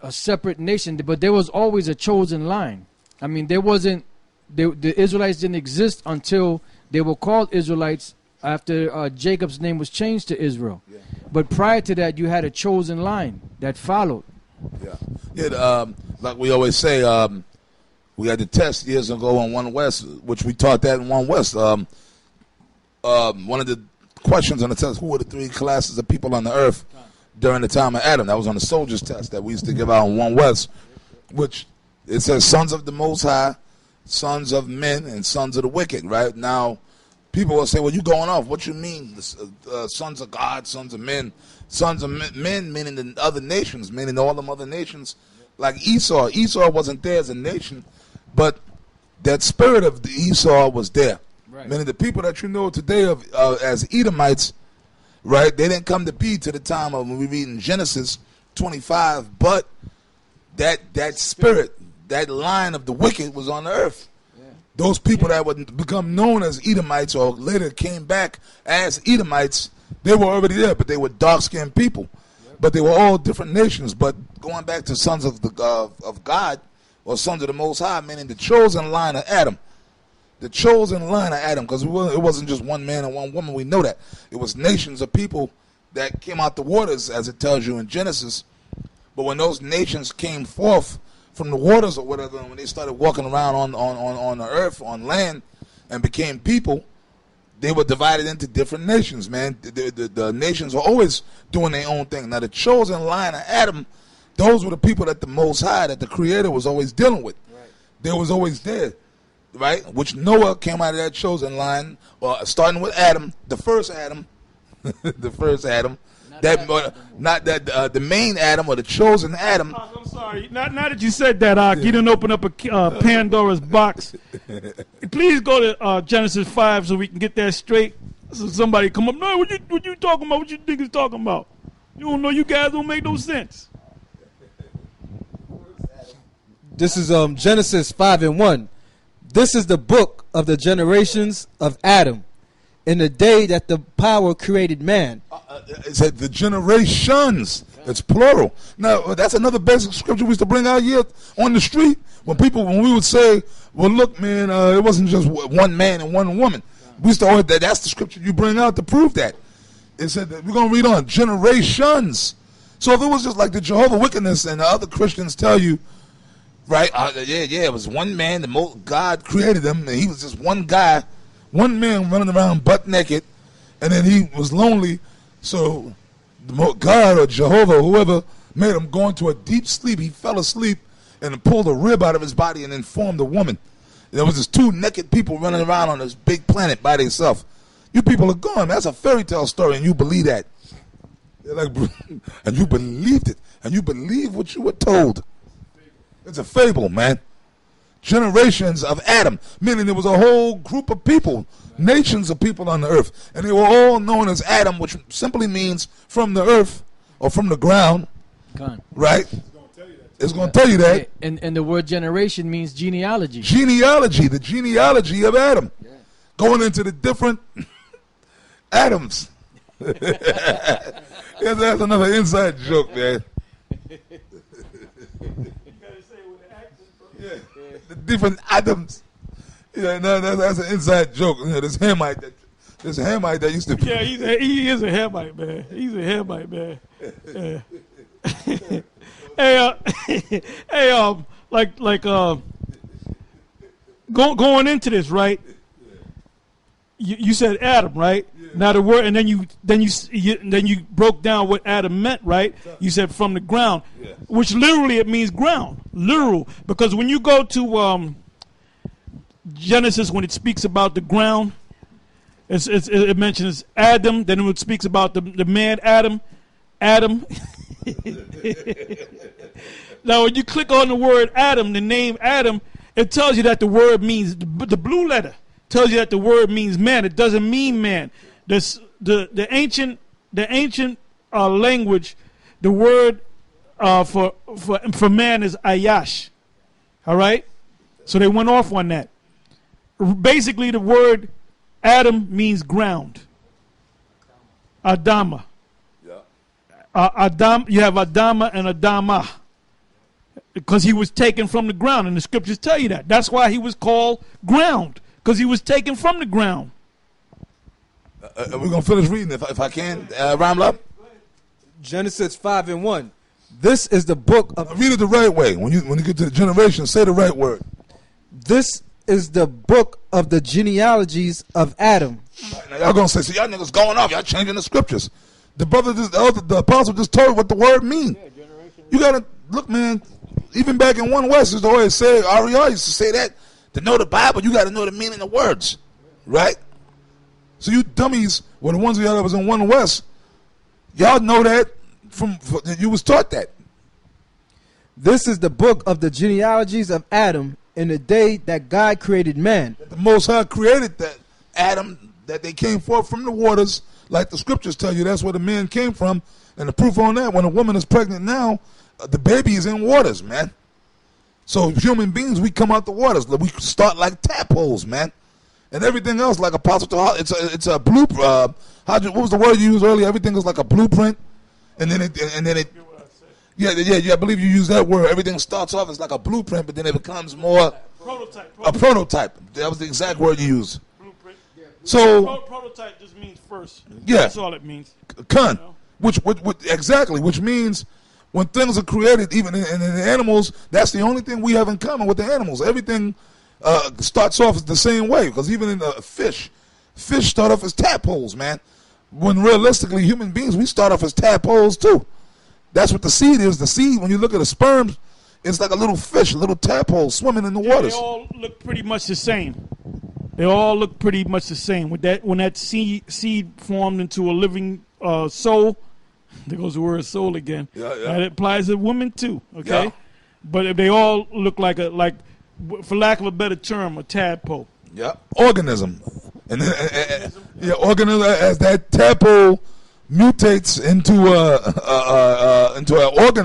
a separate nation, but there was always a chosen line. I mean, there wasn't, the Israelites didn't exist until they were called Israelites after Jacob's name was changed to Israel. Yeah. But prior to that, you had a chosen line that followed. Yeah, like we always say, we had the test years ago on One West, which we taught that in One West. One of the questions on the test, who were the three classes of people on the earth during the time of Adam? That was on the soldiers test that we used to give out in One West, which it says sons of the Most High, sons of men, and sons of the wicked, right? Now, people will say, well, you going off. What you mean? Sons of God, sons of men. Sons of men meaning the other nations, meaning all them other nations. Like Esau. Esau wasn't there as a nation, but that spirit of the Esau was there. Right. Meaning the people that you know today of as Edomites, right, they didn't come to be to the time of when we read in Genesis 25, but that spirit, that line of the wicked was on the earth. Yeah. Those people that would become known as Edomites or later came back as Edomites, they were already there, but they were dark-skinned people. Yep. But they were all different nations. But going back to sons of God or sons of the Most High, meaning the chosen line of Adam. The chosen line of Adam, because it wasn't just one man and one woman. We know that. It was nations of people that came out the waters, as it tells you in Genesis. But when those nations came forth from the waters or whatever, and when they started walking around on the earth, on land, and became people, they were divided into different nations, man. The nations were always doing their own thing. Now, the chosen line of Adam, those were the people that the Most High, that the Creator was always dealing with. Right. They was always there, right? Which Noah came out of that chosen line, starting with Adam, the first Adam, the first Adam. Not the main Adam or the chosen Adam. I'm sorry. Now that you said that, you didn't open up a Pandora's box. Please go to Genesis 5 so we can get that straight. So somebody come up. No, what you talking about? What you think is talking about? You don't know. You guys don't make no sense. This is Genesis 5:1. This is the book of the generations of Adam, in the day that the power created man. It said the generations. It's plural. Now, that's another basic scripture we used to bring out here on the street. When we would say, well, look, man, it wasn't just one man and one woman. We used to always, that's the scripture you bring out to prove that. It said that we're going to read on generations. So if it was just like the Jehovah Wickedness and the other Christians tell you, right, it was one man, God created him, and he was just one guy, one man running around butt naked, and then he was lonely. So God or Jehovah, whoever made him go into a deep sleep, he fell asleep and pulled a rib out of his body and then formed a woman. There was just two naked people running around on this big planet by themselves. You people are gone. That's a fairy tale story, and you believe that. And you believed it. And you believe what you were told. It's a fable, man. Generations of Adam, meaning there was a whole group of people, nations of people on the earth, and they were all known as Adam, which simply means from the earth or from the ground, right? It's going to tell you that. And the word generation means genealogy. Genealogy, the genealogy of Adam. Yeah. Going into the different Adams. Yeah, that's another inside joke, man. Yeah, the different Adams. Yeah, no, that's an inside joke. You know, this Hamite that used to be. Yeah, he is a Hamite, man. He's a Hamite, man. Yeah. Going into this, right? You said Adam, right? Yeah. Now the word, and then you broke down what Adam meant, right? You said from the ground, yeah. Which literally it means ground, literal. Because when you go to Genesis, when it speaks about the ground, it mentions Adam. Then it speaks about the man Adam. Now, when you click on the word Adam, the name Adam, it tells you that the word means the blue letter. Tells you that the word means man. It doesn't mean man. The ancient language, the word for man is ayash. All right, so they went off on that. Basically, the word Adam means ground. Adama. Yeah. Adam. You have Adama and Adama. because he was taken from the ground, and the scriptures tell you that. That's why he was called ground, because he was taken from the ground. We're going to finish reading if I can. Round up. Genesis 5:1. This is the book of... Read it the right way. When you get to the generation, say the right word. This is the book of the genealogies of Adam. Right, now y'all going to say, so y'all niggas going off. Y'all changing the scriptures. The brother, the apostle just told you what the word mean. You got to, look, man, even back in One West, used to always say, RER used to say that, to know the Bible, you got to know the meaning of words. Right? So you dummies were the ones of y'all that was in One West. Y'all know that you was taught that. This is the book of the genealogies of Adam in the day that God created man. The Most High created that Adam, that they came forth from the waters, like the scriptures tell you. That's where the man came from. And the proof on that, when a woman is pregnant now, the baby is in waters, man. So human beings, we come out the waters. We start like tadpoles, man. And everything else, like Apostle Tahal, it's a blueprint. What was the word you used earlier? Everything is like a blueprint, and then it. Yeah. I believe you used that word. Everything starts off as like a blueprint, but then it becomes more a prototype. That was the exact word you used. Blueprint. So prototype just means first. Yeah, that's all it means. Kun, which exactly, which means when things are created, even in the animals, that's the only thing we have in common with the animals. Everything starts off the same way, because even in fish start off as tadpoles, man. When realistically, human beings, we start off as tadpoles too. That's what the seed is. The seed, when you look at the sperms, it's like a little fish, a little tadpole swimming in the waters. They all look pretty much the same. They all look pretty much the same. With that, when that seed formed into a living soul, there goes the word soul again. Yeah. That applies to women too. Okay, Yeah. but they all look like for lack of a better term, a tadpole. Yeah, organism, and then organism as that tadpole mutates into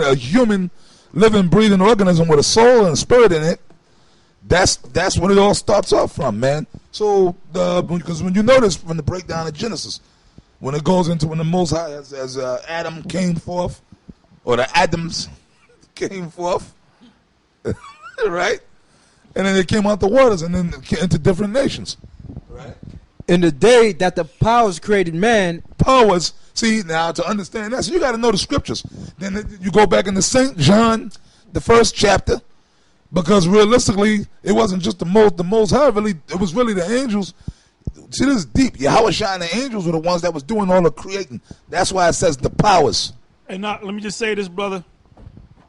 a human, living, breathing organism with a soul and a spirit in it. That's what it all starts off from, man. So because when you notice from the breakdown of Genesis, when it goes into when the Most High as Adam came forth, or the Adams came forth, right? And then they came out the waters and then into different nations. Right. In the day that the powers created man. Powers. See, now to understand that, so you got to know the scriptures. Then you go back into St. John, the first chapter, because realistically, it wasn't just the Most High, really, it was really the angels. See, this is deep. Yahweh and the angels were the ones that was doing all the creating. That's why it says the powers. And now, let me just say this, brother.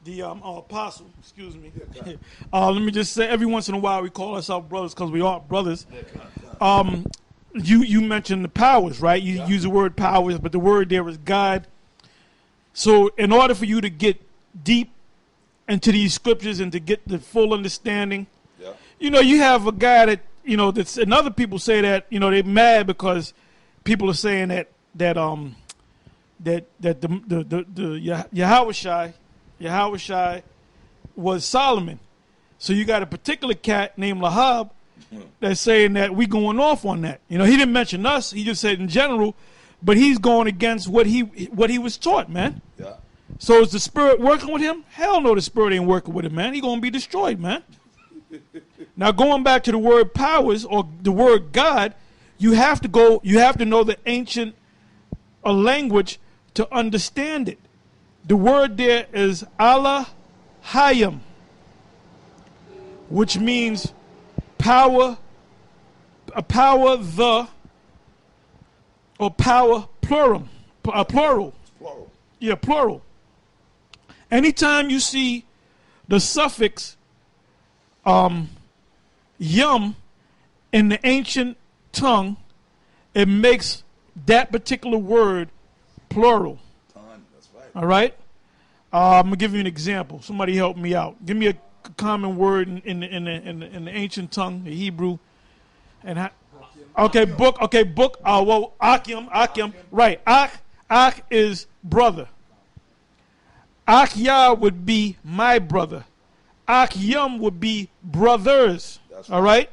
The apostle, excuse me. Let me just say, every once in a while we call ourselves brothers because we are brothers. You mentioned the powers, right? You use the word powers, but the word there is God. So in order for you to get deep into these scriptures and to get the full understanding, you have a guy that, that's, and other people say that, they're mad because people are saying that the Yahushai was Solomon. So you got a particular cat named Lahab that's saying that we going off on that. He didn't mention us. He just said in general, but he's going against what he was taught, man. Yeah. So is the spirit working with him? Hell no, the spirit ain't working with him, man. He gonna be destroyed, man. Now going back to the word powers or the word God, you have to know the ancient language to understand it. The word there is Allah Hayam, which means power, power plural. Plural. Yeah, plural. Anytime you see the suffix yum in the ancient tongue, it makes that particular word plural. All right? I'm going to give you an example. Somebody help me out. Give me a common word in the ancient tongue, the Hebrew. Book. Well, Akim. Right. Ak is brother. Akyah would be my brother. Akyam would be brothers. Right. All right?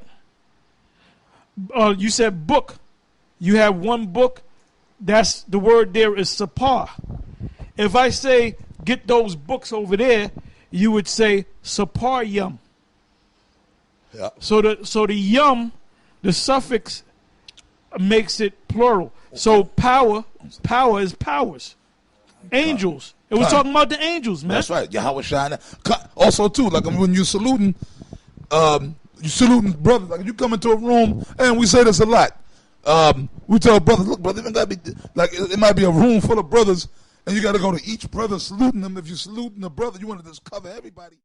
You said book. You have one book. That's the word there is sapah. If I say, get those books over there, you would say sapar yum. Yeah. So the yum, the suffix makes it plural. So power is powers. Angels. It was talking about the angels, man. That's right. Yahweh Shine. Also, too, like when you saluting brothers. Like if you come into a room, and we say this a lot. We tell brothers, look, brother, even gotta be like it might be a room full of brothers, and you got to go to each brother saluting them. If you saluting a brother, you want to just cover everybody.